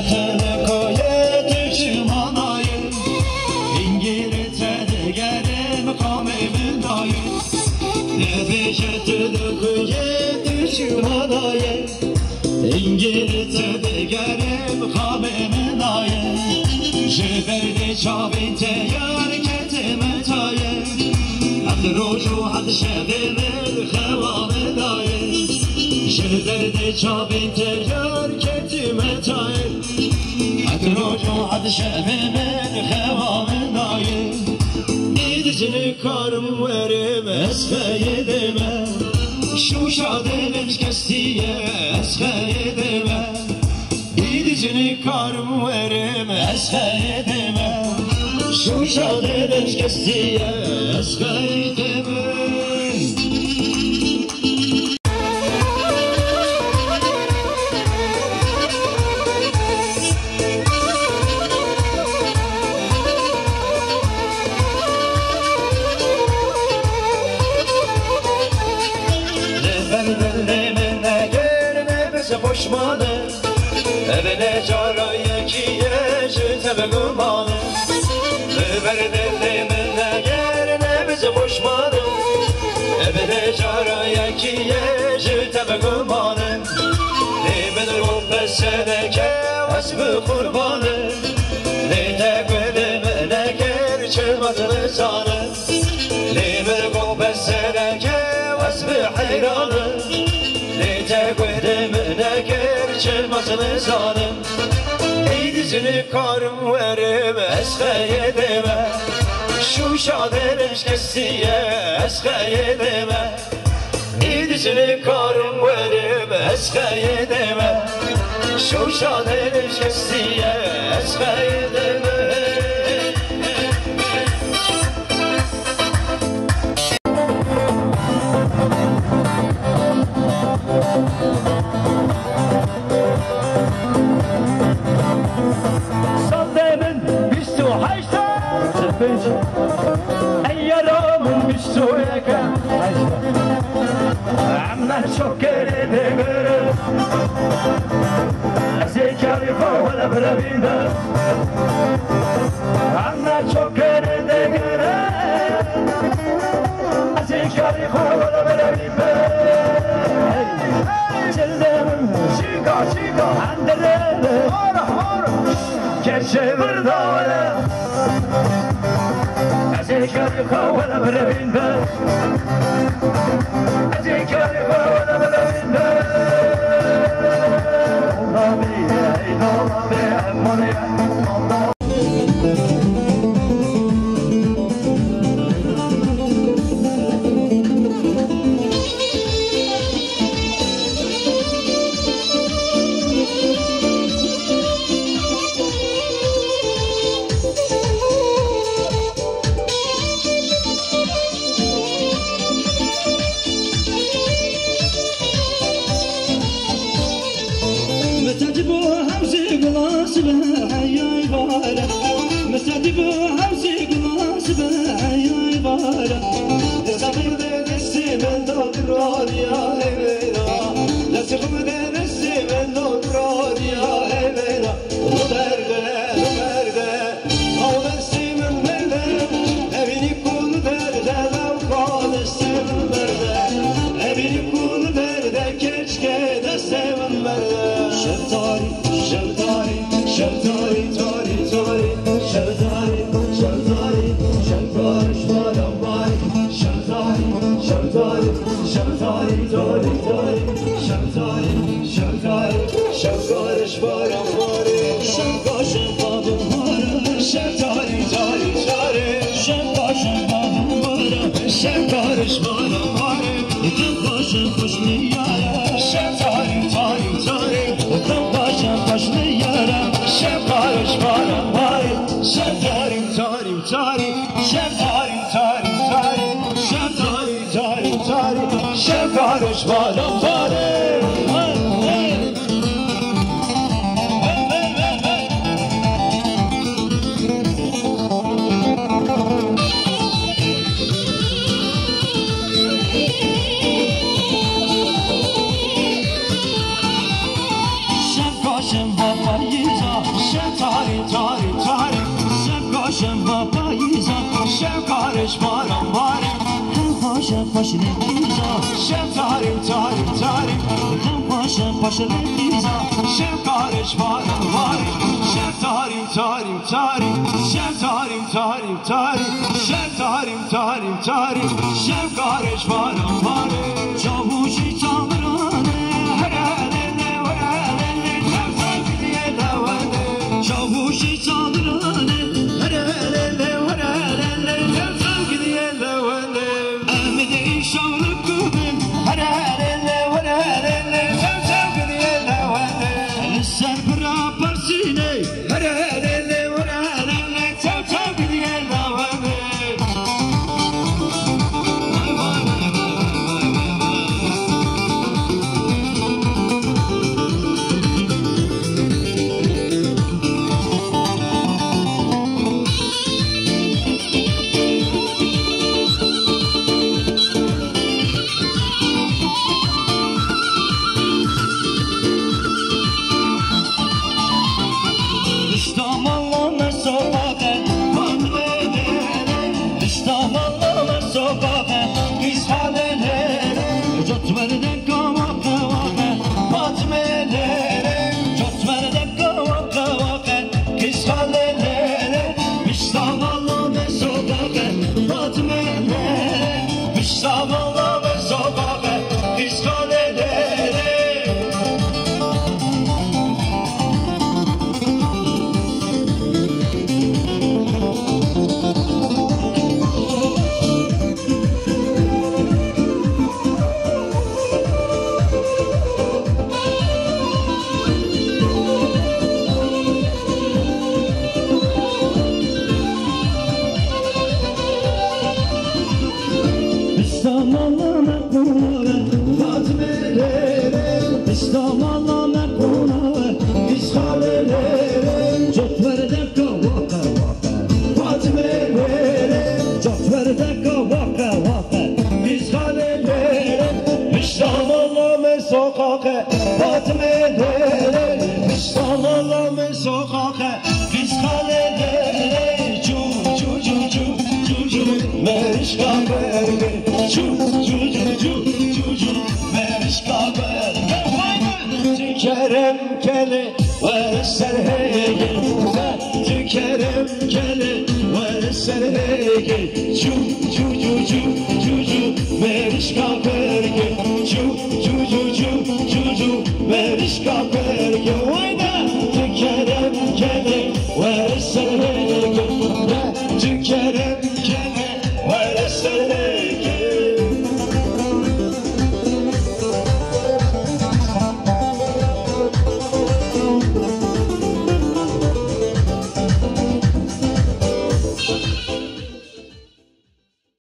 şetele koye düşmanayı İngiltere'de gelim kamemin dayı Nebe şetele koye düşmanayı İngiltere'de gelim kamemin dayı Jiberde çabinte yar ketime tayı Hadi roju hadi şevimir xevamı dayı Jiberde çabinte yar ketime tayı Hadi roju hadi şevimir xevamı dayı Nidicini karım verim esfeye deme Şu şadelim kestiye esfeye deme Nidicini karım verim esfeye deme Şu şadelim kestiye esfeye deme Hoşmanı evine caraya kiye jütebe gumanı Verdelimine yerine bizi hoşmanı evine caraya kiye jütebe gumanı Libedir o peseneke hasbı kurbanı Lide gülümine gerçemadını zanı Libedir o peseneke hasbı hayranı Lide gülümine gerçemadını zanı Ey dizini karım verim esfeye deme Şu şaderim kestiye esfeye deme Ey dizini karım verim esfeye deme Şu şaderim kestiye esfeye deme Eyyarımın bir suyaka Amma çok geride görür Zekari kovala bravida Amma çok geride görür Zekari kovala bravida Cildemim şika şika Handelele Gerçe bir dağla Zekari kovala bravida Zekari kovala bravida Allah bilir, Allah bilir, Allah شفارش بارم بارم پاشا پاشا لیزا شفتاریم تاریم تاریم پاشا پاشا لیزا شفارش بارم بارم شفتاریم تاریم تاریم شفتاریم تاریم تاریم شفتاریم تاریم تاریم شفارش بارم بارم چاوشی چاورانه چاوشی چاورانه احمد ایشان کوبن سر برا پرسینه Tükerim keli ve serhegi Tükerim keli ve serhegi Çu çu çu çu çu çu Merişka pergi Çu çu çu çu çu çu Merişka pergi Tükerim keli